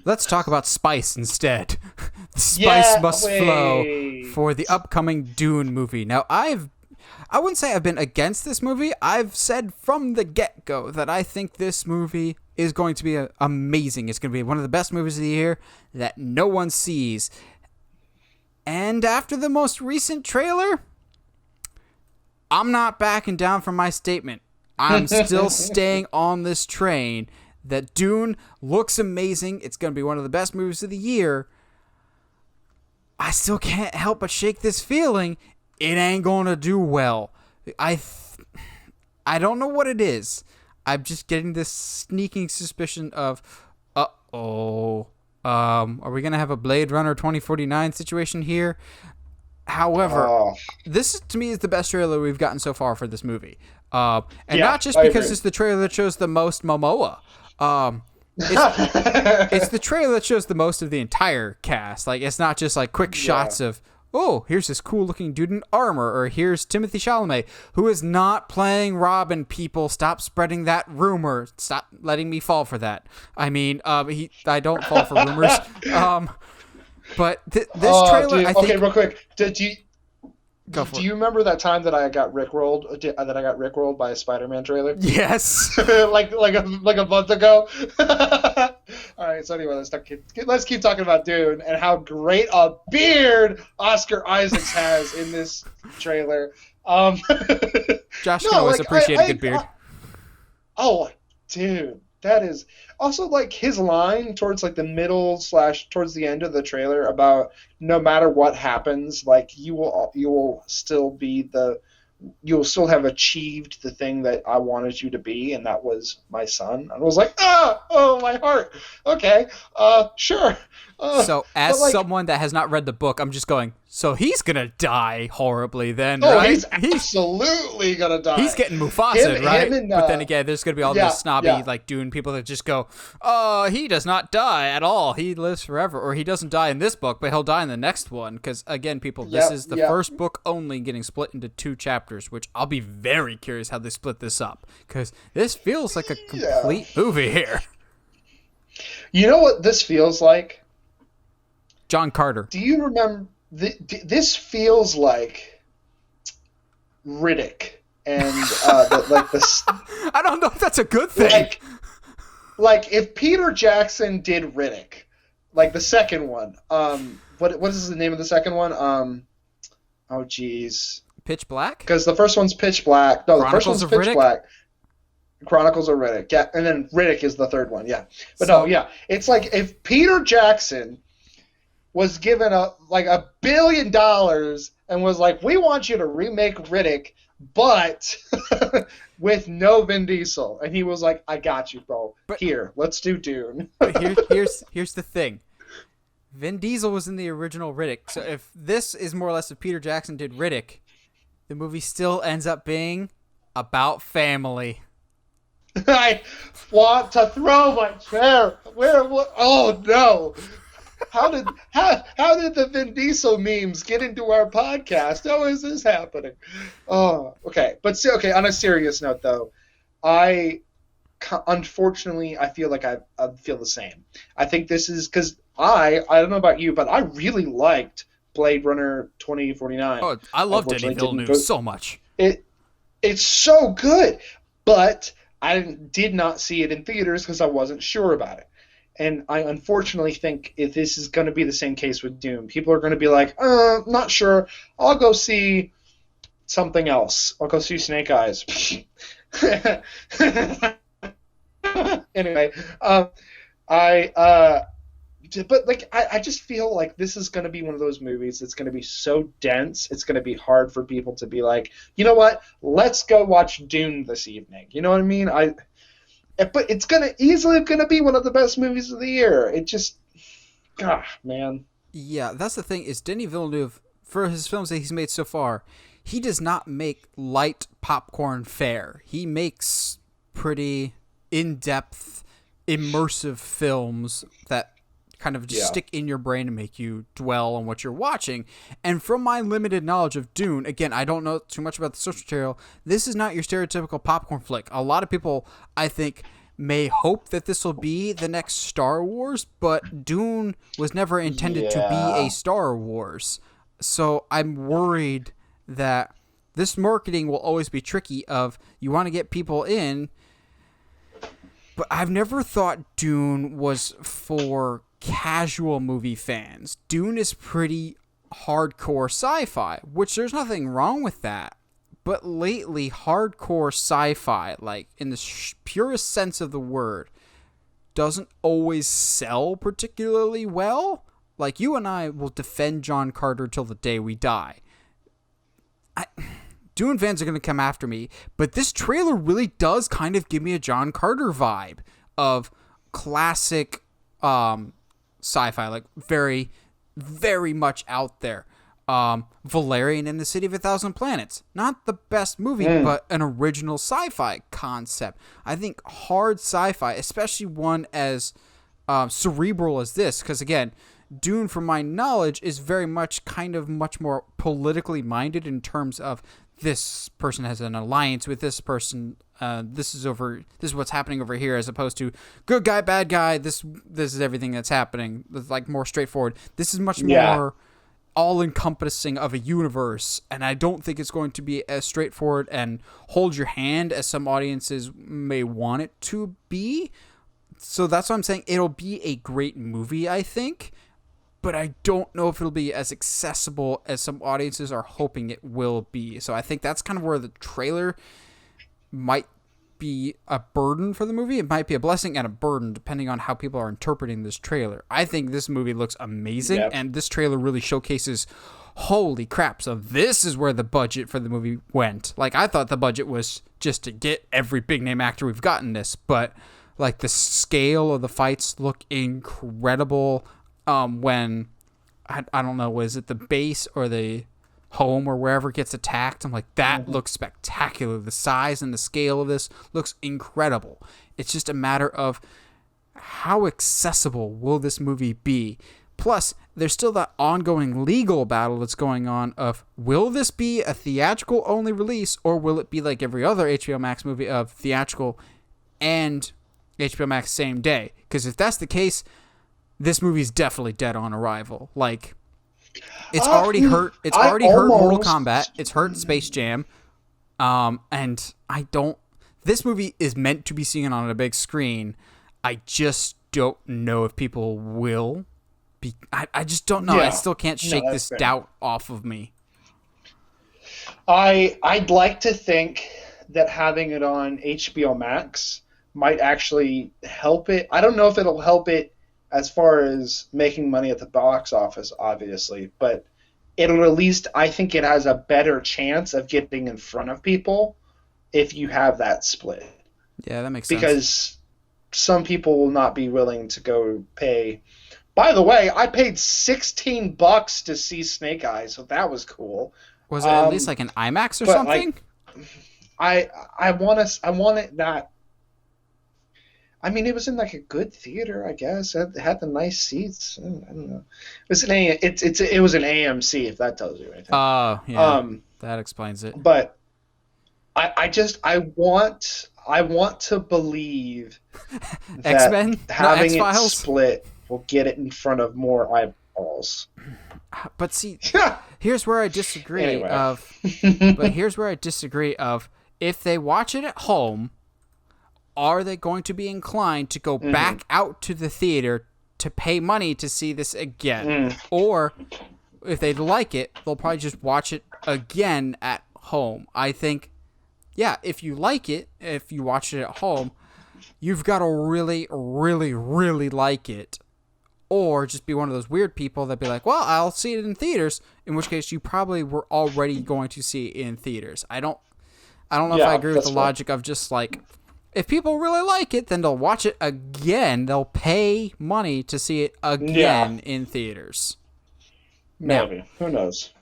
let's talk about spice instead. The spice must flow for the upcoming Dune movie. Now, I wouldn't say I've been against this movie. I've said from the get-go that I think this movie is going to be amazing. It's going to be one of the best movies of the year that no one sees. And after the most recent trailer, I'm not backing down from my statement. I'm still staying on this train that Dune looks amazing. It's going to be one of the best movies of the year. I still can't help but shake this feeling. It ain't going to do well. I don't know what it is. I'm just getting this sneaking suspicion of, are we going to have a Blade Runner 2049 situation here? However, this to me is the best trailer we've gotten so far for this movie. Not just because it's the trailer that shows the most Momoa. It's the trailer that shows the most of the entire cast. Like, it's not just like quick shots of, oh, here's this cool looking dude in armor, or here's Timothée Chalamet, who is not playing Robin. People, stop spreading that rumor. Stop letting me fall for that. I mean, I don't fall for rumors. But this trailer, dude, I think. Okay, real quick. Go for Do you remember that time that I got rickrolled? That I got rickrolled by a Spider-Man trailer? Yes. like a month ago. All right. So anyway, let's keep talking about Dune and how great a beard Oscar Isaacs has in this trailer. Josh can always appreciate a good beard. Dude, that is also like his line towards like the middle / towards the end of the trailer about no matter what happens, like you will still have achieved the thing that I wanted you to be, and that was my son. And I was like, my heart. Okay, sure. So, as someone that has not read the book, I'm just going, so he's going to die horribly then, oh, right? He's absolutely going to die. He's getting Mufasa, right? But then again, there's going to be all those snobby, like, Dune people that just go, he does not die at all. He lives forever. Or he doesn't die in this book, but he'll die in the next one. Because, again, people, this is the first book only getting split into 2 chapters, which I'll be very curious how they split this up. Because this feels like a complete movie here. You know what this feels like? John Carter. Do you remember? This feels like Riddick and I don't know if that's a good thing. Like if Peter Jackson did Riddick, like the second one. What is the name of the second one? Oh geez. Pitch Black? Because the first one's Pitch Black. No, the first one's Pitch Riddick? Black. Chronicles of Riddick. Yeah, and then Riddick is the third one. Yeah, but it's like if Peter Jackson was given $1 billion and was like, we want you to remake Riddick, but with no Vin Diesel. And he was like, I got you, bro. Here, let's do Dune. But here's the thing. Vin Diesel was in the original Riddick. So if this is more or less if Peter Jackson did Riddick, the movie still ends up being about family. I want to throw my chair. Oh, no. How did the Vin Diesel memes get into our podcast? How is this happening? Oh, okay. But on a serious note, though, unfortunately, I feel like I feel the same. I think this is because I don't know about you, but I really liked Blade Runner 2049. Oh, I love Denis Villeneuve so much. It's so good, but I did not see it in theaters because I wasn't sure about it. And I unfortunately think if this is going to be the same case with Dune, people are going to be like, not sure. I'll go see something else. I'll go see Snake Eyes. Anyway, I just feel like this is going to be one of those movies that's going to be so dense, it's going to be hard for people to be like, you know what, let's go watch Dune this evening. You know what I mean? But it's easily gonna be one of the best movies of the year. It just, man. Yeah, that's the thing is Denis Villeneuve, for his films that he's made so far, he does not make light popcorn fare. He makes pretty in-depth, immersive films that kind of just stick in your brain and make you dwell on what you're watching. And from my limited knowledge of Dune, again, I don't know too much about the source material, this is not your stereotypical popcorn flick. A lot of people, I think, may hope that this will be the next Star Wars, but Dune was never intended to be a Star Wars. So I'm worried that this marketing will always be tricky of you want to get people in, but I've never thought Dune was for casual movie fans. Dune is pretty hardcore sci-fi, which there's nothing wrong with that. But lately, hardcore sci-fi, like in the purest sense of the word, doesn't always sell particularly well. Like, you and I will defend John Carter till the day we die. Dune fans are going to come after me, but this trailer really does kind of give me a John Carter vibe of classic sci-fi, like very, very much out there. Valerian and the City of a Thousand Planets. Not the best movie, but an original sci-fi concept. I think hard sci-fi, especially one as cerebral as this, because again, Dune, from my knowledge, is very much kind of much more politically minded in terms of this person has an alliance with this person. This is what's happening over here, as opposed to good guy, bad guy. This is everything that's happening. It's like more straightforward. This is much more all-encompassing of a universe, and I don't think it's going to be as straightforward and hold your hand as some audiences may want it to be. So that's why I'm saying it'll be a great movie, I think, but I don't know if it'll be as accessible as some audiences are hoping it will be. So I think that's kind of where the trailer might be a burden for the movie. It might be a blessing and a burden depending on how people are interpreting this trailer. I think this movie looks amazing, and this trailer really showcases, holy crap, so this is where the budget for the movie went. Like, I thought the budget was just to get every big name actor we've got in this, but like the scale of the fights look incredible. When I don't know, was it the base or the home or wherever gets attacked? I'm like, that looks spectacular. The size and the scale of this looks incredible. It's just a matter of how accessible will this movie be. Plus, there's still that ongoing legal battle that's going on of, will this be a theatrical only release, or will it be like every other HBO Max movie of theatrical and HBO Max same day? Because if that's the case, this movie's definitely dead on arrival. Like, it's already hurt. It's already hurt Mortal Kombat. It's hurt Space Jam. And I don't. This movie is meant to be seen on a big screen. I just don't know if people will be. I just don't know. I still can't shake this doubt off of me. I'd like to think that having it on HBO Max might actually help it. I don't know if it'll help it as far as making money at the box office, obviously, but it'll at least, I think it has a better chance of getting in front of people if you have that split. Yeah, that makes sense. Because some people will not be willing to go pay. By the way, I paid $16 to see Snake Eyes, so that was cool. Was it at least like an IMAX or something? Like, I want it that. I mean, it was in like a good theater, I guess. It had the nice seats. I don't know. It was an AMC, if that tells you anything. Oh, yeah. That explains it. But I want to believe that X-Men? having it split will get it in front of more eyeballs. But see, here's where I disagree. Anyway. But here's where I disagree of, if they watch it at home, are they going to be inclined to go back out to the theater to pay money to see this again? Or if they like it, they'll probably just watch it again at home. I think, if you like it, if you watch it at home, you've got to really, really, really like it. Or just be one of those weird people that be like, well, I'll see it in theaters, in which case you probably were already going to see it in theaters. I don't know if I agree with the logic of just like, if people really like it, then they'll watch it again. They'll pay money to see it again in theaters. Maybe. Who knows?